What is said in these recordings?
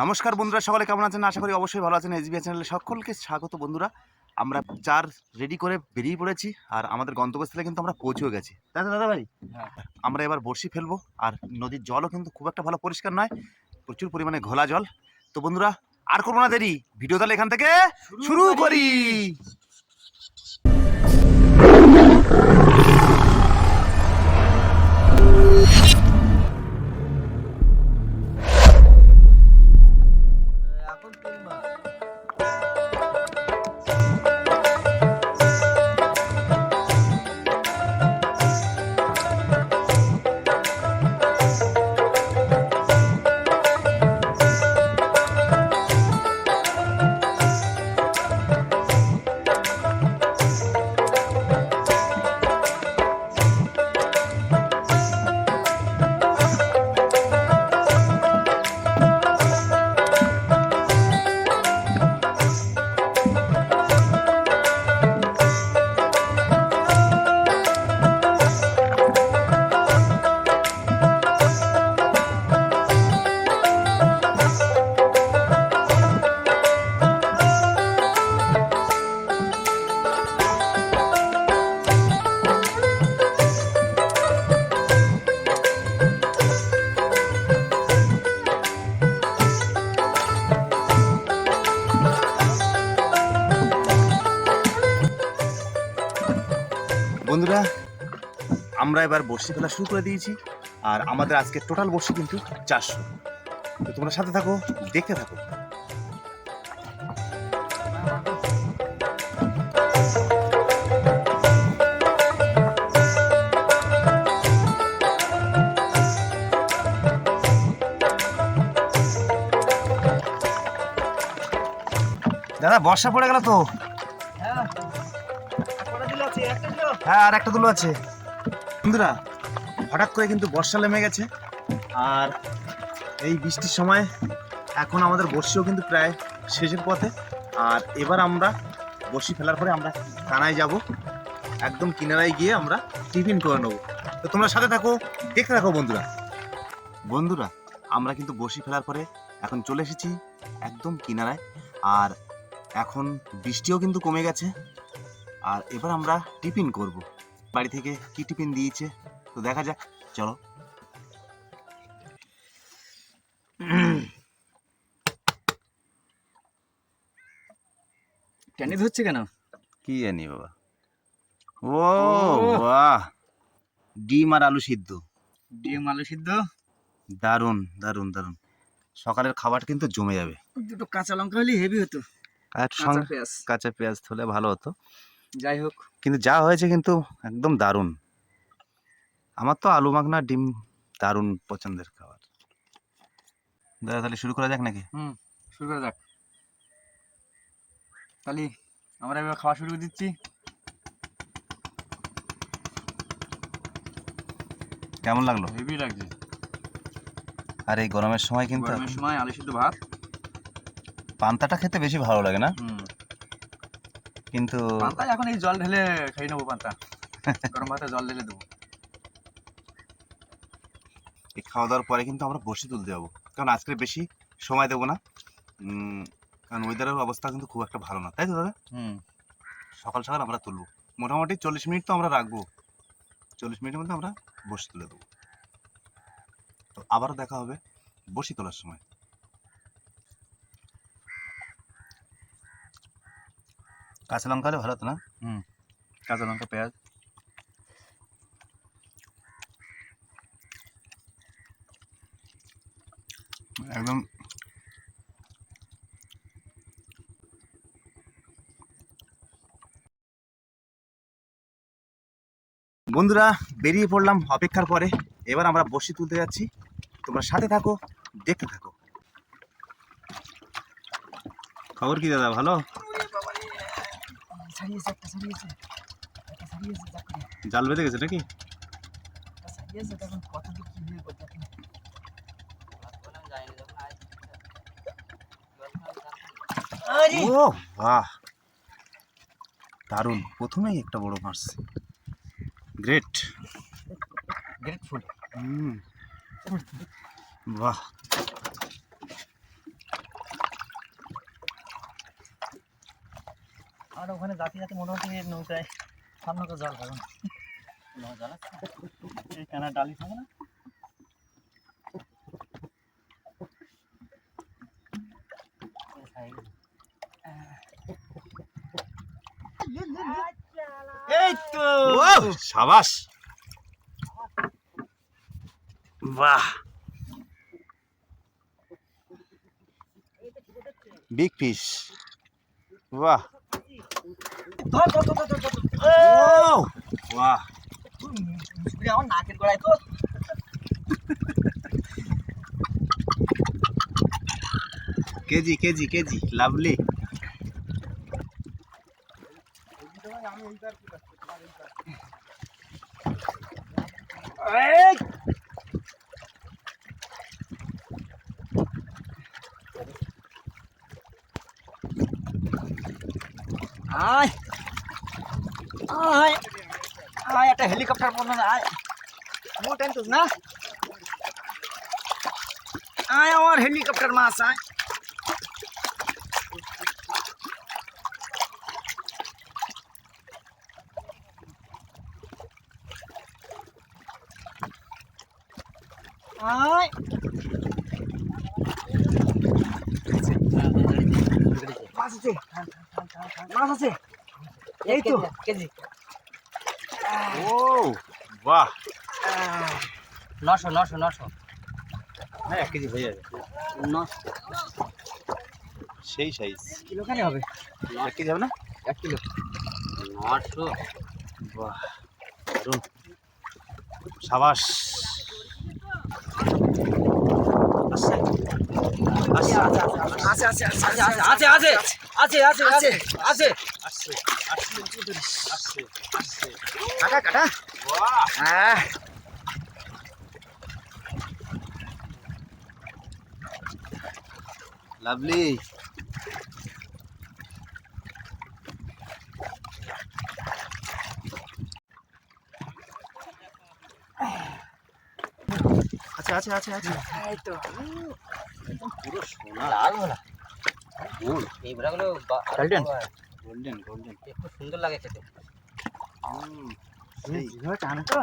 নমস্কার বন্ধুরা, সকলে কেমন আছেন? আশা করি অবশ্যই ভালো আছেন। এসবিআই চ্যানেলে সকলকে স্বাগত। বন্ধুরা, আমরা চার রেডি করে বেরিয়ে পড়েছি আর আমাদের গন্তব্যস্থলে কিন্তু আমরা পৌঁছেও গেছি। দাদা ভাই, আমরা এবার বড়শি ফেলবো। আর নদীর জলও কিন্তু খুব একটা ভালো পরিষ্কার নয়, প্রচুর পরিমাণে ঘোলা জল। তো বন্ধুরা, আর করবো না দেরি, ভিডিও তাহলে এখান থেকে শুরু করি। বন্ধুরা, আমরা এবার বড়শি ফেলা শুরু করে দিয়েছি আর আমাদের আজকে টোটাল বড়শি কিন্তু 400। তো তোমরা সাথে থাকো, দেখতে থাকো। দাদা, বর্ষা পড়ে গেল তো। হ্যাঁ, আর একটা দুলো আছে। বন্ধুরা, হঠাৎ করে কিন্তু বর্ষা নেমে গেছে আর এই বৃষ্টির সময় এখন আমাদের বড়শিও কিন্তু প্রায় শেষের পথে। আর এবার আমরা বড়শি ফেলার পরে আমরা কানায় যাব, একদম কিনারায় গিয়ে আমরা টিফিন করে নেবো। তো তোমরা সাথে থাকো, দেখতে থাকো। বন্ধুরা, আমরা কিন্তু বড়শি ফেলার পরে এখন চলে এসেছি একদম কিনারায়। আর এখন বৃষ্টিও কিন্তু কমে গেছে। আর এবার আমরা টিফিন করব। বাড়ি থেকে কি টিফিন দিয়েছে তো দেখা যাক, চলো। টেনে ধরছে কেন? কি জানি বাবা। ও বাহ, ডিম আর আলু সিদ্ধ। ডিম আলু সিদ্ধ, দারুণ দারুণ দারুণ। সকালের খাবার কিন্তু জমে যাবে। দুটো কাঁচা লঙ্কা হলে হেভি হতো। আর কাঁচা পেঁয়াজ, কাঁচা পেঁয়াজ হলে ভালো হতো। যাই হোক, কিন্তু যা হয়েছে কিন্তু একদম দারুণ। আমার তো আলু মাখনা ডিম দারুণ পছন্দের খাবার। দাদা, তাহলে শুরু করা যাক নাকি? শুরু করা যাক। তাহলে আমরা এবার খাওয়া শুরু করে দিচ্ছি। কেমন লাগলো? হেভি লাগছে। আর এই গরমের সময় কিন্তু গরমের সময় আলু সিদ্ধ ভাত, পান্তাটা খেতে বেশি ভালো লাগে না? কিন্তু পান্তা এখন এই জল ঢেলে খেয়ে নেবো। পান্তা গরম ভাতে জল ঢেলে দেবো। এই খাওয়া দাওয়ার পরে কিন্তু আমরা বড়শি তুলতে যাবো, কারণ আজকে বেশি সময় দেবো না। কারণ ওয়েদারের অবস্থা কিন্তু খুব একটা ভালো না, তাই তো দাদা? সকাল সকাল আমরা তুলবো, মোটামুটি 40 মিনিট তো আমরা রাখবো। 40 মিনিটের মধ্যে আমরা বড়শি তুলে দেবো। তো আবারও দেখা হবে বড়শি তোলার সময়। কাঁচা লঙ্কা হলে ভালো হতো না? কাঁচা লঙ্কা, পেঁয়াজ। একদম বন্ধুরা, বেরিয়ে পড়লাম অপেক্ষার পরে। এবার আমরা বড়শি তুলতে যাচ্ছি, তোমরা সাথে থাকো, দেখতে থাকো। খবর কি দাদা, ভালো? জাল বেঁধে গেছে নাকি? ও বাহ, দারুণ। প্রথমেই একটা বড় মাছ। Great, grateful. বাহ। আর ওখানে জাতি জাতি মোটামুটি নৌকায় সামনে তো জল হবে জল এই কেনা ডালি থাকে না এই তো ও সাবাস, বাহ, বিগ ফিশ, বাহ, ধর ধর ধর ধর ধর ও বাহ, আমার নাকের গোড়ায় তো কেজি কেজি কেজি, লাভলি। এই আয় আয় আয় একটা হেলিকপ্টার বন্ধ আয় মোট টেনছিস না আয় আমার হেলিকপ্টার মাছ আয় আয় মাছ আছে মাছ আছে এই তো কেজি ও বাহ, 900 হ্যাঁ 1 কেজি হয়ে যাবে, 900 সেই সাইজ। কিলো খানি হবে 1 কেজি হবে না? 1 কিলো 900 বাহ, দারুণ, সাবাস। আছে আছে আছে আছে আছে আছে আছে আছে আছে আছে আসছে আসছে আসছে আসছে, কাটা কাটা বাহ, হ্যাঁ লাভলি। আচ্ছা আচ্ছা আচ্ছা আচ্ছা, এই তো পুরো সোনা, লাল ভোলা গোল্ড, এই ভোলাগুলো গোল্ডেন গোল্ডেন গোল্ডেন, খুব সুন্দর লাগে খেতে সেই যেভাবে টানে তো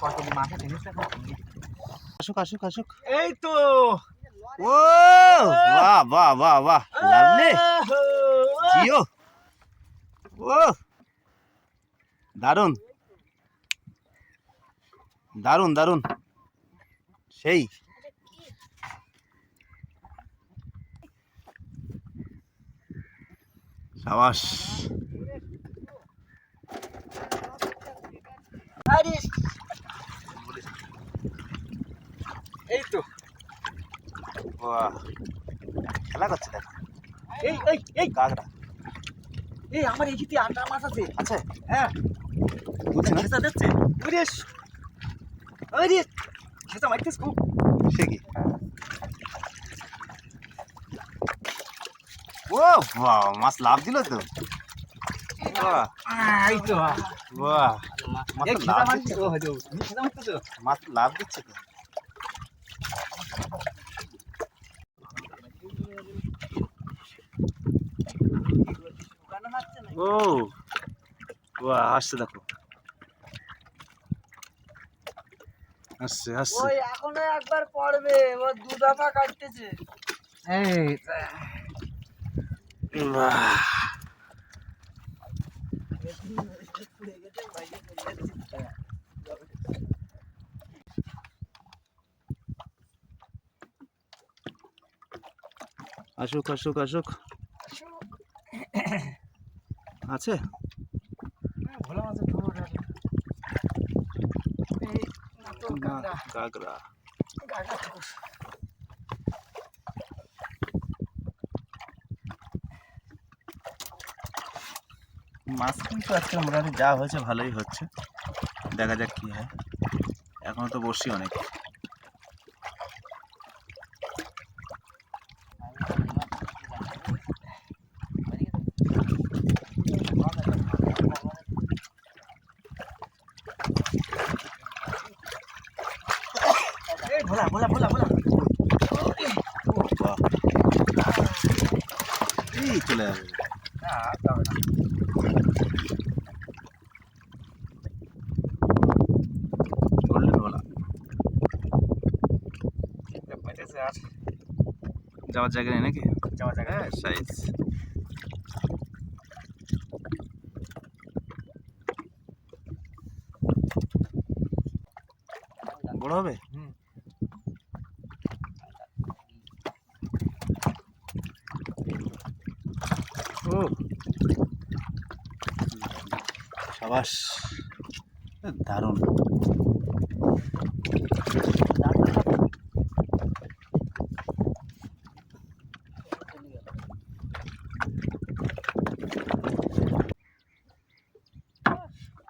কত মাথা টেনিসটা আসুক আসুক আসুক, এই তো ও বাহ বাহ বাহ বাহ, লাভলি, জিও, ও দারুণ দারুণ দারুণ, সেই সাবাস। আরে এই তো বাহ, খেলা করছে দেখ, এই এই এই কাঁকড়া এই আমার এই খেতে আটা মাছ আছে আছে, হ্যাঁ বুঝছি না, খেসা দিচ্ছে ওরে ওরে খেসা মারতেছ খুব সে কি, ও বাহ, মাছ লাভ দিল তো, বাহ এই তো বাহ, মাছ এই তো খেসা লাভ মারছিস দিচ্ছে, তো হয়তো খেসা মারছিস তো মাছ তো লাভ দিচ্ছে তো, দোকানে মারছে না ও বাহ, আসছে দেখো, আসছে আসছে, ওই এখনো একবার পড়বে ও দু দফা কাটতেছে এই বাহ, আসুক আসুক আসুক, আছে ভোলা মাছের ঠোঁট এই তো কাঁকড়া কাঁকড়া, কাঁকড়া ঠোঁট মাছ কিন্তু আজকে মোটামুটি যা হয়েছে ভালোই হচ্ছে, দেখা যাক কি হয়, এখনো তো বসি অনেক, এই ভোলা ভোলা ভোলা ভোলা বাহ, এই চলে যাবে, যাবে না। গোল্ডেন বলা পেটেছে আর যাওয়ার জায়গা নেই নাকি? যাওয়া যাবে হ্যাঁ সাইজ বড় হবে। ও সাবাস, দারুণ।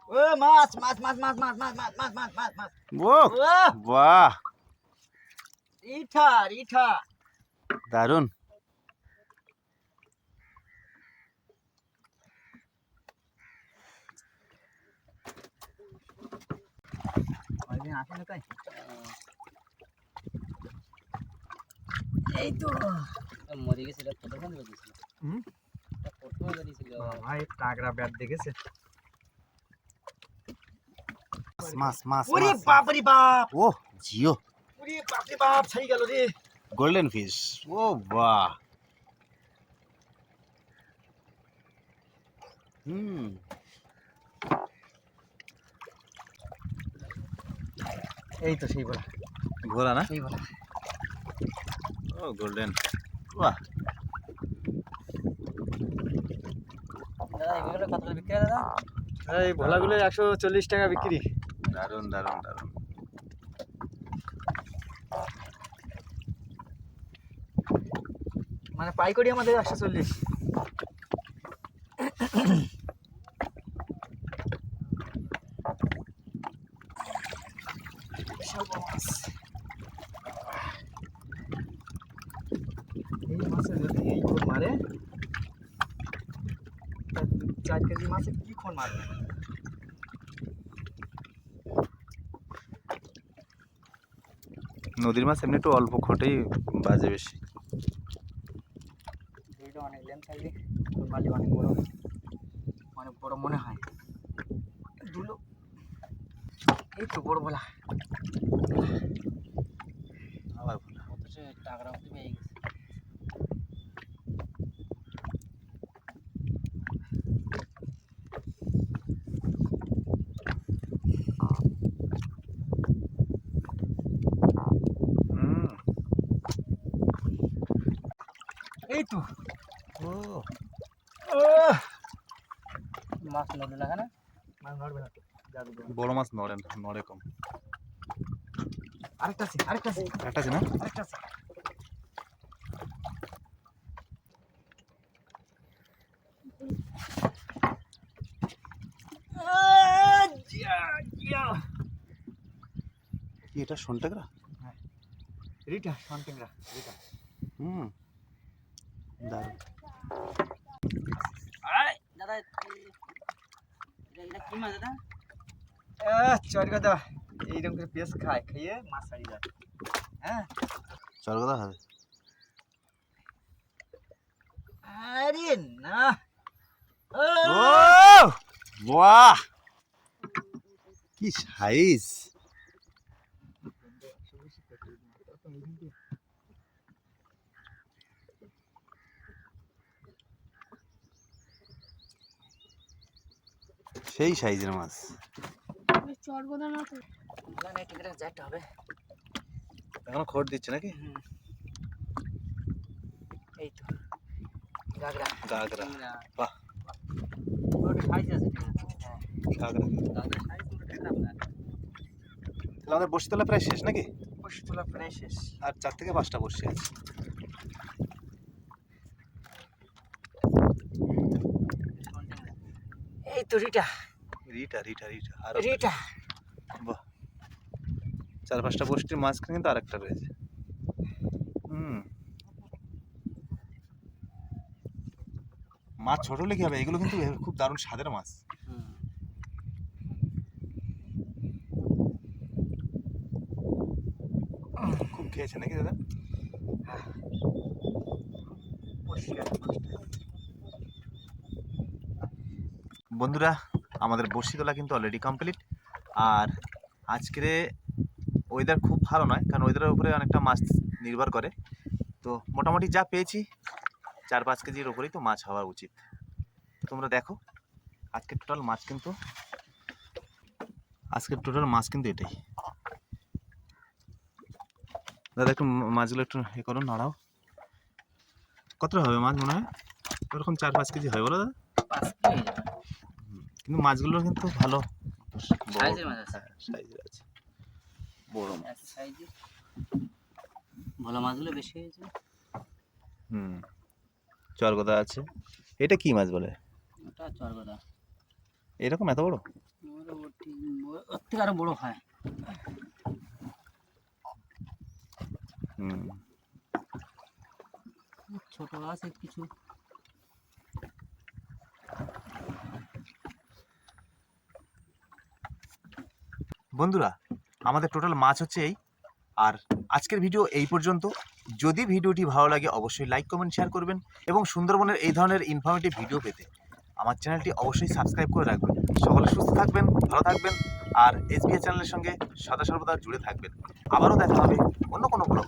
ও মাছ মাছ মাছ মাছ মাছ মাছ মাছ মাছ মাছ মাছ মাছ ও বাহ, ইঠা ইঠা দারুণ। কয়দিন আসে না তাই এই তো মরে গেছিল কতক্ষণ বেরিয়েছিল হুম প্রথমে বেরিয়েছিল ভাই টাগরা ব্যাট দেখেছে মাছ মাছ ওরে বাপ রে বাপ ও জিও, ওরে বাপ রে বাপ ছাই গেল রে গোল্ডেন ফিশ। ও বাহ, হুম এই তো সেই বলা ঘোরা না? সেই বলা ও গোল্ডেন, বাহ দাদা এগুলো কত করে বিক্রি হয় দাদা? এই ভোলাগুলো 140 টাকা বিক্রি দারুণ দারুণ দারুণ। মানে পাইকারি আমাদের 140 বিশাল বড় মাছ এই মাছের যদি এই খোল মারে 4 কেজি মাছে কি খোল মারবে নদীর মাছ এমনি একটু অল্প খোটেই বাজে বেশি। ভিডিও অনেক লেন্থ থাকবে খোল মারলে অনেক বড় মনে হয় দুলো এই তো বড় বলা আবার ভোলা। অথচ টাকাটা অব্দি পেয়ে গেছে হুম, এই তো ও মাছ নড়ে না কেন? মাছ নড়বে না তো যাবে বড় মাছ নড়ে না, নড়ে কম। আরেকটা আছে একটা আছে না? আরেকটা আছে কি এটা শোনটাকরা? রিটা সন্টেংরা রিটা হুম, দারুণ। দাদা এটা কি মাছ দাদা? চরগদা এইরকম করে পেঁয়াজ খাইয়ে মাছ ছাড়ি যায় হ্যাঁ চরগদা হবে। আরে না ও বাহ, কি সাইজ! সেই সাইজের মাছ। না না ঠিক আছে যাইতে হবে এখনো খোট দিচ্ছে নাকি? এই তো গাগরা গাগরা, চিংড়া। বাহ ওটা সাইজ আছে ঠিক আছে গাগরা। দাদা সাইজ মোটামুটি খারাপ না তাহলে আমাদের বসি তোলা প্রায় শেষ নাকি? বসে তোলা প্রায় শেষ আর 4 থেকে 5টা বসে আছে। এই তো রিটা রিটা রিটা রিটা আর রিটা বাহ, 4-5টা বসির মাঝখানে কিন্তু আরেকটা রয়েছে। হুম, মাছ ছোট হলে কি হবে, এগুলো কিন্তু খুব দারুণ স্বাদের মাছ। খুব খেয়েছে নাকি দাদা? পরিষ্কার বন্ধুরা, আমাদের বড়শি তোলা কিন্তু অলরেডি কমপ্লিট। আর আজকের ওয়েদার খুব ভালো নয়, কারণ ওয়েদারের উপরে অনেকটা মাছ নির্ভর করে। তো মোটামুটি যা পেয়েছি 4-5 কেজির ওপরেই তো মাছ হওয়া উচিত। তো তোমরা দেখো আজকের টোটাল মাছ কিন্তু এটাই। দাদা একটু মাছগুলো একটু এ করো, নাড়াও। কতটা হবে মাছ মনে হয়? ওরকম 4-5 কেজি হয় বলো দাদা? 5 কেজি যাবে। কিন্তু মাছগুলো কিন্তু ভালো সাইজের মাছ আছে। সাইজের আছে, বড় মাছ। একই সাইজের। ভালো মাছগুলো বেশি হয়েছে। চরগদা আছে। এটা কি মাছ বলে? ওটা চরগদা। এরকম এত বড়? ওর থেকে আরো বড় হয়। ছোট আছে কিছু। বন্ধুরা, আমাদের টোটাল মাছ হচ্ছে এই। আর আজকের ভিডিও এই পর্যন্ত। যদি ভিডিওটি ভালো লাগে অবশ্যই লাইক, কমেন্ট, শেয়ার করবেন। এবং সুন্দরবনের এই ধরনের ইনফরমেটিভ ভিডিও পেতে আমার চ্যানেলটি অবশ্যই সাবস্ক্রাইব করে রাখবেন। সকলে সুস্থ থাকবেন, ভালো থাকবেন, আর এসবিএস চ্যানেলের সঙ্গে সদা সর্বদা জুড়ে থাকবেন। আবারও দেখা হবে অন্য কোনো ব্লগ।